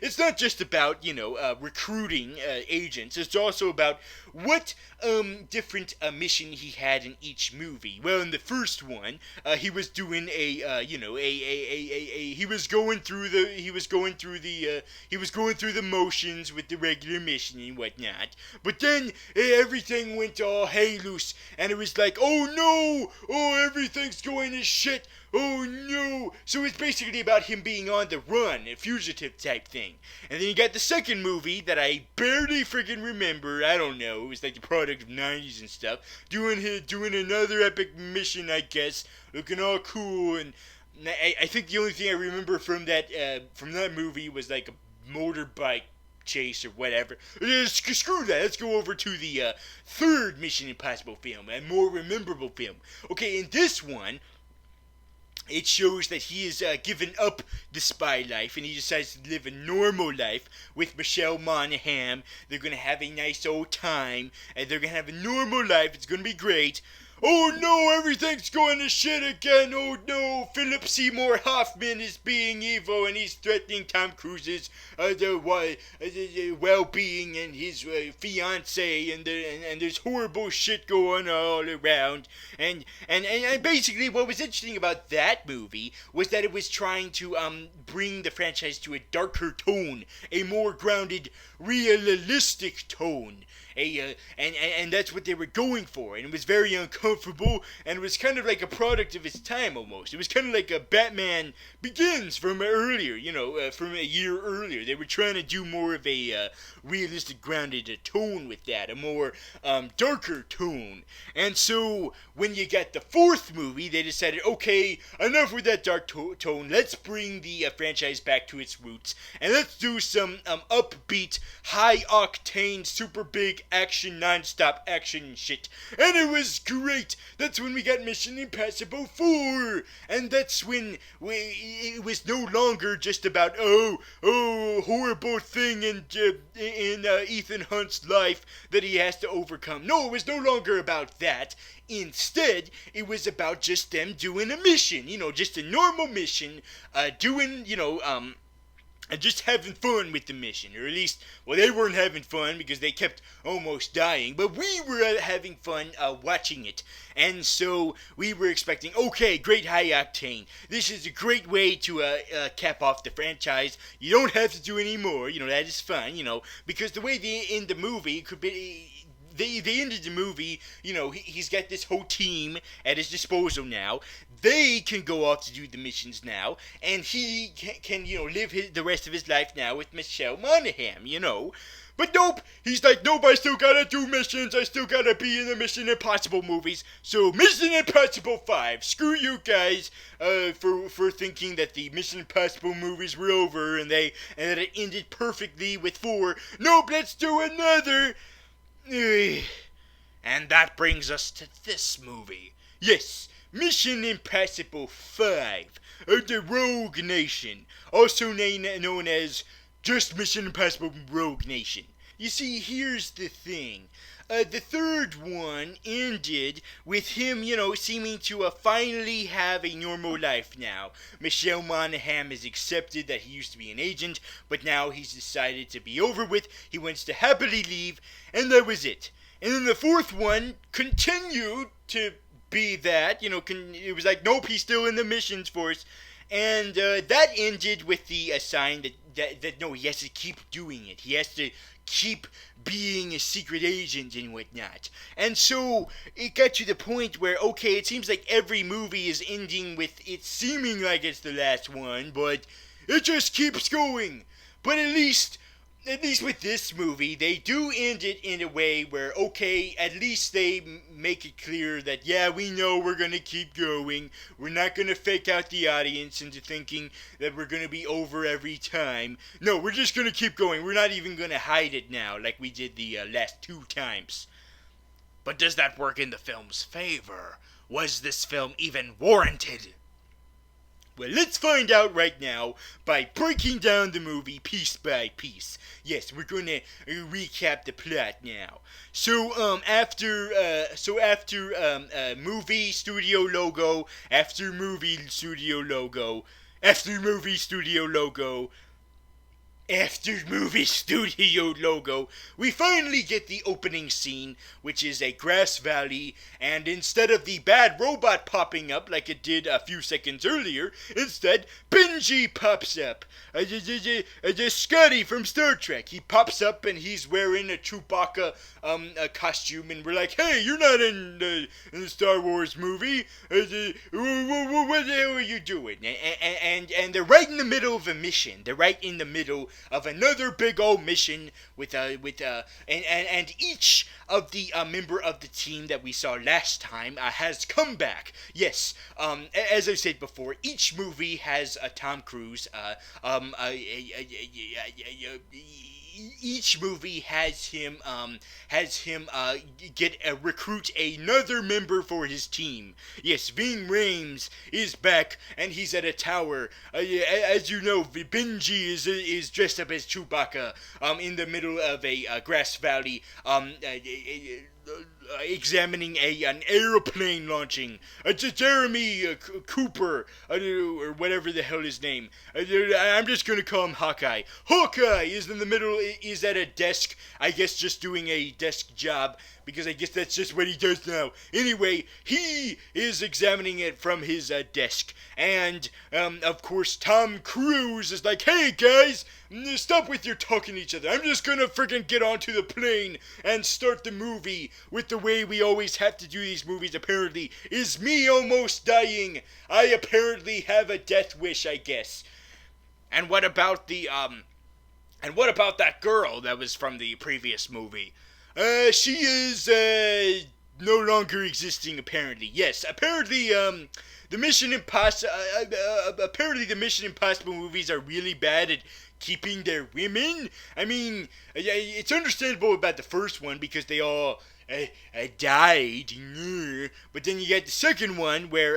it's not just about, recruiting agents. It's also about what different mission he had in each movie. Well, in the first one, he was doing he was going through the motions with the regular mission and whatnot. But then everything went all hay loose, and it was like, oh no, oh, everything's going to shit. Oh no! So it's basically about him being on the run, a fugitive type thing. And then you got the second movie that I barely friggin' remember. I don't know. It was like the product of '90s and stuff. Doing another epic mission, I guess, looking all cool. And I think the only thing I remember from that movie was like a motorbike chase or whatever. Screw that. Let's go over to the third Mission Impossible film, a more memorable film. Okay, in this one, it shows that he has given up the spy life and he decides to live a normal life with Michelle Monaghan. They're going to have a nice old time and they're going to have a normal life. It's going to be great. Oh no, everything's going to shit again. Oh no, Philip Seymour Hoffman is being evil and he's threatening Tom Cruise's well-being and his fiance and there's horrible shit going all around. And basically what was interesting about that movie was that it was trying to bring the franchise to a darker tone, a more grounded, realistic tone. And that's what they were going for, and it was very uncomfortable, and it was kind of like a product of its time almost. It was kind of like a Batman Begins from earlier, from a year earlier. They were trying to do more of a realistic, grounded tone with that, a more darker tone. And so when you got the fourth movie, they decided, okay, enough with that dark tone. Let's bring the franchise back to its roots, and let's do some upbeat, high-octane, super big action, non-stop action shit. And it was great. That's when we got Mission Impossible 4. And that's when it was no longer just about, horrible thing in Ethan Hunt's life that he has to overcome. No, it was no longer about that. Instead, it was about just them doing a mission. Just a normal mission, and just having fun with the mission, or at least, well, they weren't having fun because they kept almost dying, but we were having fun watching it, and so we were expecting, okay, great high octane, this is a great way to cap off the franchise, you don't have to do any more, that is fun, because the way they end the movie could be... They ended the movie, he's got this whole team at his disposal now. They can go off to do the missions now, and he can live the rest of his life now with Michelle Monaghan, But nope, he's like, nope, I still gotta do missions, I still gotta be in the Mission Impossible movies, so Mission Impossible 5, screw you guys, for thinking that the Mission Impossible movies were over, and that it ended perfectly with 4, nope, let's do another. And that brings us to this movie. Yes, Mission Impossible 5, the Rogue Nation, also known as just Mission Impossible Rogue Nation. You see, here's the thing. The third one ended with him, seeming to finally have a normal life now. Michelle Monaghan has accepted that he used to be an agent, but now he's decided to be over with. He wants to happily leave, and that was it. And then the fourth one continued to be that, it was like, nope, he's still in the missions force. And that ended with the sign that no, he has to keep doing it. He has to keep being a secret agent and whatnot. And so it got to the point where, okay, it seems like every movie is ending with it seeming like it's the last one, but it just keeps going. But at least with this movie, they do end it in a way where, okay, at least they make it clear that, yeah, we know we're going to keep going. We're not going to fake out the audience into thinking that we're going to be over every time. No, we're just going to keep going. We're not even going to hide it now like we did the last 2 times. But does that work in the film's favor? Was this film even warranted? Well, let's find out right now by breaking down the movie piece by piece. Yes, we're going to recap the plot now. So, after movie studio logo, After movie studio logo, we finally get the opening scene, which is a grass valley, and instead of the bad robot popping up like it did a few seconds earlier, instead Benji pops up. Scotty from Star Trek. He pops up and he's wearing a Chewbacca a costume, and we're like, hey, you're not in the Star Wars movie. What the hell are you doing? And they're right in the middle of a mission. They're right in the middle of another big old mission and each of the member of the team that we saw last time has come back. Yes, as I said before, each movie has a Tom Cruise. Each movie has him recruit another member for his team. Yes, Ving Rhames is back and he's at a tower. As you know, Benji is dressed up as Chewbacca in the middle of a grass valley examining an airplane launching. Jeremy Cooper, or whatever the hell his name. I'm just gonna call him Hawkeye. Hawkeye is in the middle, is at a desk, I guess just doing a desk job, because I guess that's just what he does now. Anyway, he is examining it from his desk, and of course Tom Cruise is like, hey guys, stop with your talking to each other. I'm just gonna freaking get onto the plane and start the movie with the way we always have to do these movies, apparently, is me almost dying. I apparently have a death wish, I guess. And what about that girl that was from the previous movie? She is, no longer existing, apparently. Yes, apparently, the Mission Impossible movies are really bad at keeping their women. I mean, it's understandable about the first one because they all died, but then you get the second one where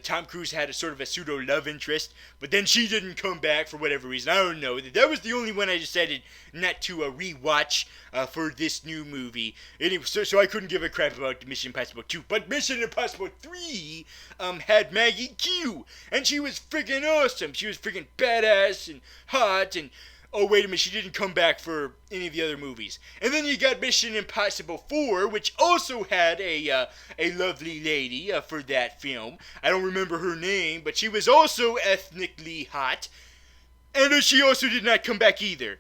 Tom Cruise had a sort of a pseudo love interest, but then she didn't come back for whatever reason. I don't know. That was the only one I decided not to rewatch for this new movie. Anyway, so I couldn't give a crap about Mission Impossible 2, but Mission Impossible 3 had Maggie Q, and she was freaking awesome. She was freaking badass and hot, and oh, wait a minute, she didn't come back for any of the other movies. And then you got Mission Impossible 4, which also had a lovely lady for that film. I don't remember her name, but she was also ethnically hot. And she also did not come back either.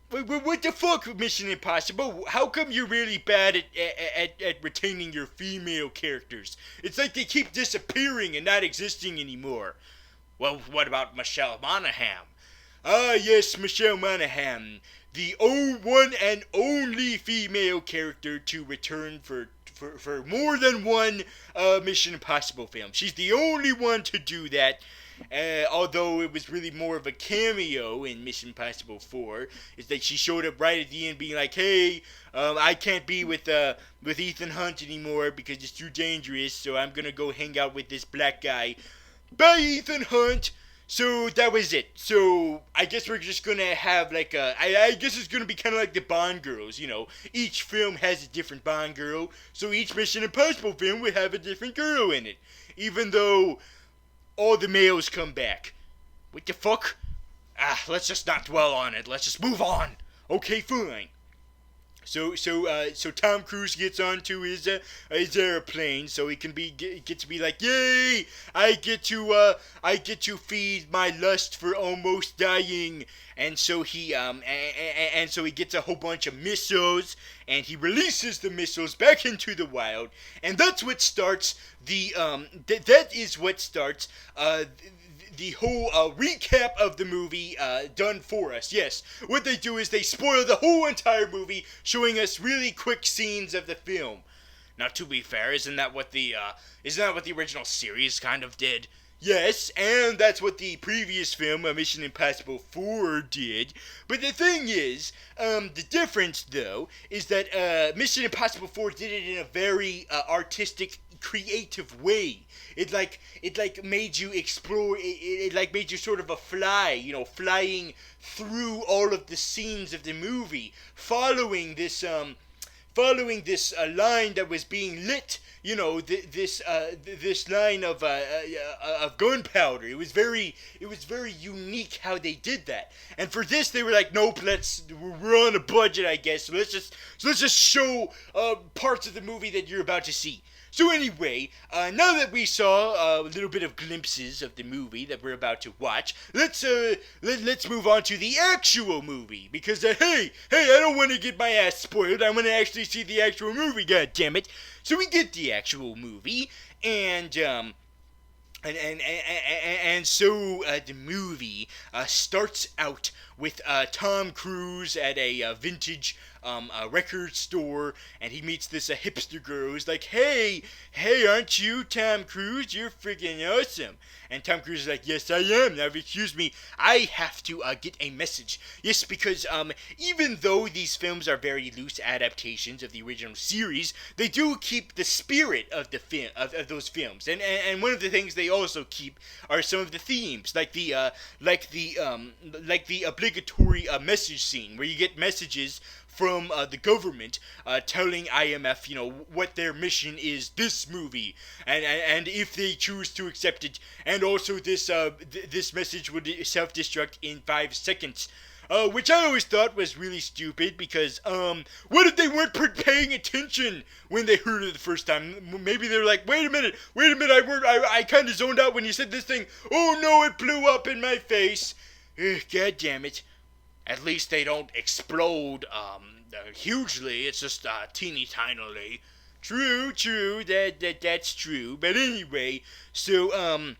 What the fuck, Mission Impossible? How come you're really bad at retaining your female characters? It's like they keep disappearing and not existing anymore. Well, what about Michelle Monaghan? Ah, yes, Michelle Monaghan, the one and only female character to return for more than one Mission Impossible film. She's the only one to do that, although it was really more of a cameo in Mission Impossible 4. It's like she showed up right at the end being like, hey, I can't be with Ethan Hunt anymore because it's too dangerous, so I'm gonna go hang out with this black guy. Bye, Ethan Hunt! So that was it. So I guess we're just gonna have like I guess it's gonna be kind of like the Bond girls, you know. Each film has a different Bond girl, so each Mission Impossible film would have a different girl in it, even though all the males come back. What the fuck? Let's just not dwell on it. Let's just move on. Okay, fine. So Tom Cruise gets onto his airplane, so he can get to be like, yay! I get to feed my lust for almost dying, and so he gets a whole bunch of missiles, and he releases the missiles back into the wild, and that's what starts the the whole recap of the movie done for us. Yes, what they do is they spoil the whole entire movie, showing us really quick scenes of the film. Now, to be fair, isn't that what the original series kind of did? Yes, and that's what the previous film, Mission Impossible 4, did. But the thing is, the difference, though, is that Mission Impossible 4 did it in a very artistic, creative way. It made you explore. It made you sort of a fly, flying through all of the scenes of the movie, following this following this line that was being lit. This line of gunpowder. It was very unique how they did that. And for this, they were like, nope, we're on a budget, I guess. So let's just show parts of the movie that you're about to see. So anyway, now that we saw a little bit of glimpses of the movie that we're about to watch, let's move on to the actual movie, because hey, I don't want to get my ass spoiled. I want to actually see the actual movie. God damn it! So we get the actual movie, and so the movie starts out with Tom Cruise at a vintage record store, and he meets this hipster girl who's like, hey, aren't you Tom Cruise? You're freaking awesome. And Tom Cruise is like, yes, I am. Now, excuse me, I have to get a message. Yes, because even though these films are very loose adaptations of the original series, they do keep the spirit of the of those films. And one of the things they also keep are some of the themes, like the obligatory message scene where you get messages from the government telling IMF, what their mission is this movie, and if they choose to accept it, and also this message would self-destruct in 5 seconds. Which I always thought was really stupid, because what if they weren't paying attention when they heard it the first time? Maybe they're like, wait a minute, I kind of zoned out when you said this thing. Oh no, it blew up in my face. God damn it. At least they don't explode hugely. It's just teeny tinily. True. That's true. But anyway, so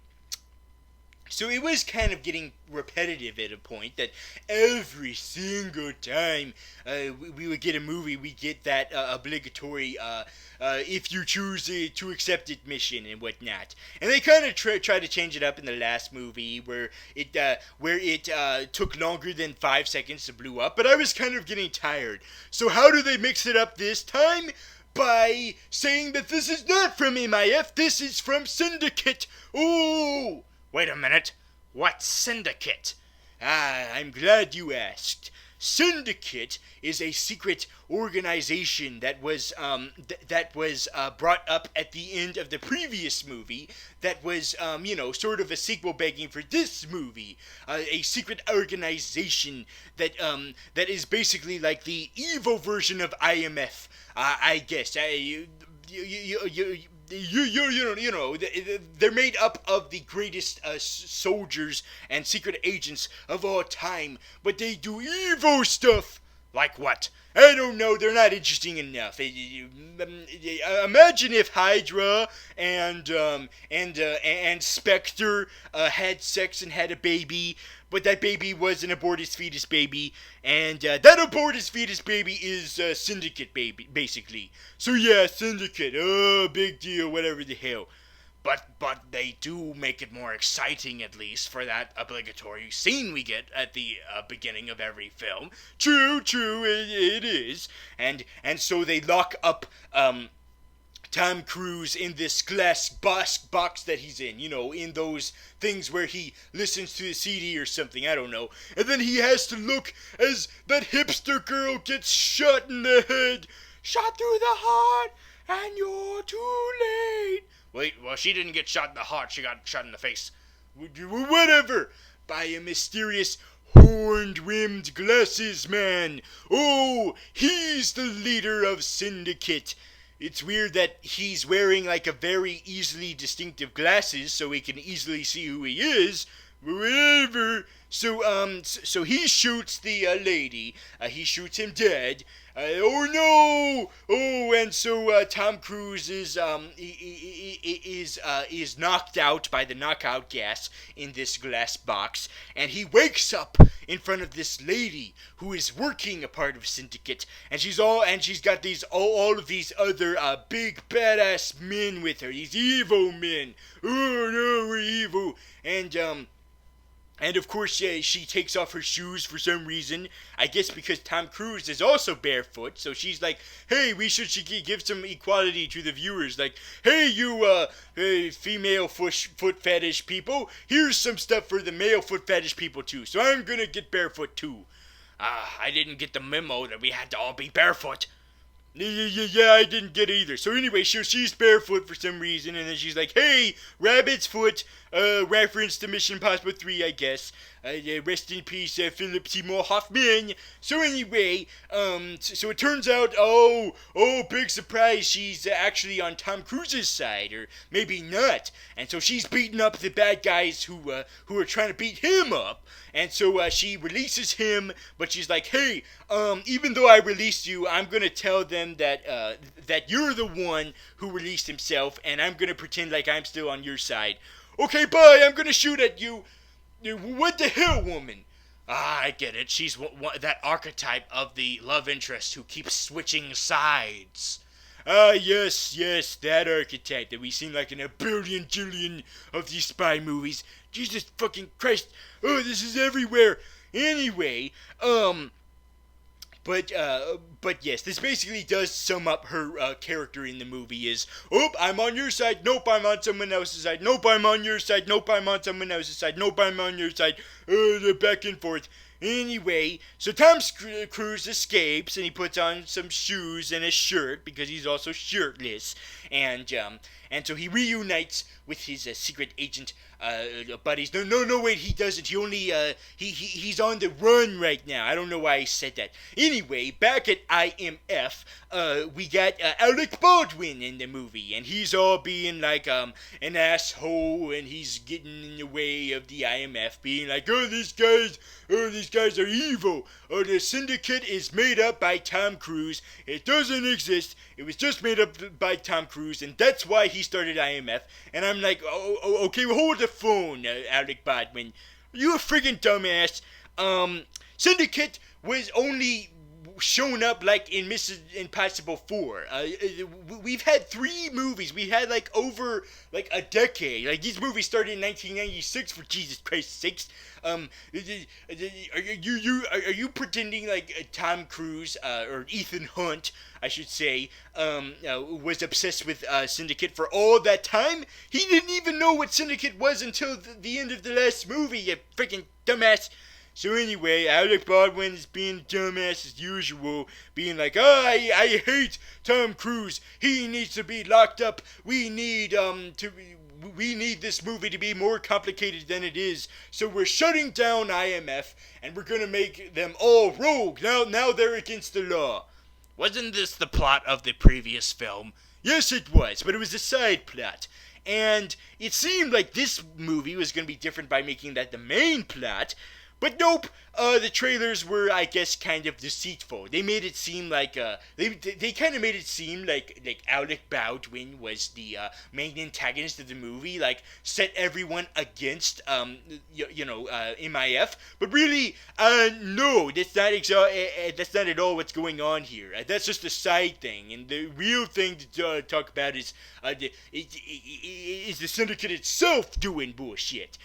it was kind of getting repetitive at a point that every single time we would get a movie, we get that obligatory if you choose to accept it mission and whatnot. And they kind of try to change it up in the last movie where it took longer than 5 seconds to blow up. But I was kind of getting tired. So how do they mix it up this time? By saying that this is not from MI5, this is from Syndicate. Ooh! Wait a minute. What's Syndicate? I'm glad you asked. Syndicate is a secret organization that was brought up at the end of the previous movie. That was sort of a sequel begging for this movie. A secret organization that is basically like the evil version of IMF. I guess. They're made up of the greatest soldiers and secret agents of all time, but they do evil stuff. Like what? I don't know. They're not interesting enough. Imagine if Hydra and Spectre had sex and had a baby, but that baby was an abortus fetus baby, and that abortus fetus baby is Syndicate baby, basically. So yeah, Syndicate. Oh, big deal. Whatever the hell. But they do make it more exciting, at least, for that obligatory scene we get at the beginning of every film. True, it is. And so they lock up Tom Cruise in this glass box that he's in those things where he listens to the CD or something, I don't know. And then he has to look as that hipster girl gets shot in the head. Shot through the heart, and you're too late. Wait, well, she didn't get shot in the heart, she got shot in the face. Whatever, by a mysterious horned-rimmed glasses man. Oh, he's the leader of Syndicate. It's weird that he's wearing like a very easily distinctive glasses so we can easily see who he is. Whatever. So he shoots the lady. He shoots him dead. Oh no! Oh, and so Tom Cruise is knocked out by the knockout gas in this glass box, and he wakes up in front of this lady who is working a part of Syndicate, and she's got these all of these other big badass men with her, these evil men. Oh no, we're evil, and of course, she takes off her shoes for some reason. I guess because Tom Cruise is also barefoot. So she's like, hey, we should give some equality to the viewers. Like, hey, you female foot fetish people. Here's some stuff for the male foot fetish people too. So I'm going to get barefoot too. I didn't get the memo that we had to all be barefoot. Yeah, I didn't get it either. So anyway, she's barefoot for some reason, and then she's like, "Hey, rabbit's foot." Reference to Mission Impossible 3, I guess. Rest in peace, Philip Seymour Hoffman. So anyway, so it turns out, big surprise, she's actually on Tom Cruise's side, or maybe not. And so she's beating up the bad guys who are trying to beat him up. And so she releases him, but she's like, "Hey, even though I released you, I'm gonna tell them that you're the one who released himself, and I'm gonna pretend like I'm still on your side. Okay, bye. I'm gonna shoot at you. What the hell, woman?" Ah, I get it. She's that archetype of the love interest who keeps switching sides. Ah, yes, that archetype that we've seen like in a billion jillion of these spy movies. Jesus fucking Christ. Oh, this is everywhere. Anyway, but yes, this basically does sum up her character in the movie is, "Oh, I'm on your side. Nope, I'm on someone else's side. Nope, I'm on your side. Nope, I'm on someone else's side. Nope, I'm on your side." Back and forth. Anyway, so Tom Cruise escapes and he puts on some shoes and a shirt because he's also shirtless, and so he reunites with his secret agent buddies. No, wait, he doesn't. He only he's on the run right now. I don't know why I said that. Anyway, back at IMF, we got Alec Baldwin in the movie, and he's all being like an asshole, and he's getting in the way of the IMF, being like, these guys are evil. The syndicate is made up by Tom Cruise. It doesn't exist. It was just made up by Tom Cruise, and that's why he started IMF. And I'm like, okay, hold the phone, Alec Baldwin. You a friggin' dumbass. Syndicate was only shown up like in Mission Impossible 4. We've had 3 movies. We had like over like a decade. Like these movies started in 1996, for Jesus Christ's sakes. Are you pretending like Tom Cruise or Ethan Hunt, I should say, was obsessed with Syndicate for all that time? He didn't even know what Syndicate was until the end of the last movie, you freaking dumbass. So anyway, Alec Baldwin is being dumbass as usual, being like, I hate Tom Cruise. He needs to be locked up. We need this movie to be more complicated than it is. So we're shutting down IMF, and we're gonna make them all rogue. Now they're against the law. Wasn't this the plot of the previous film? Yes, it was, but it was a side plot. And it seemed like this movie was going to be different by making that the main plot. But nope, the trailers were, I guess, kind of deceitful. They made it seem like, they kind of made it seem like Alec Baldwin was the main antagonist of the movie, like, set everyone against, MIF. But really, no, that's not at all what's going on here. That's just a side thing, and the real thing to talk about is the Syndicate itself doing bullshit.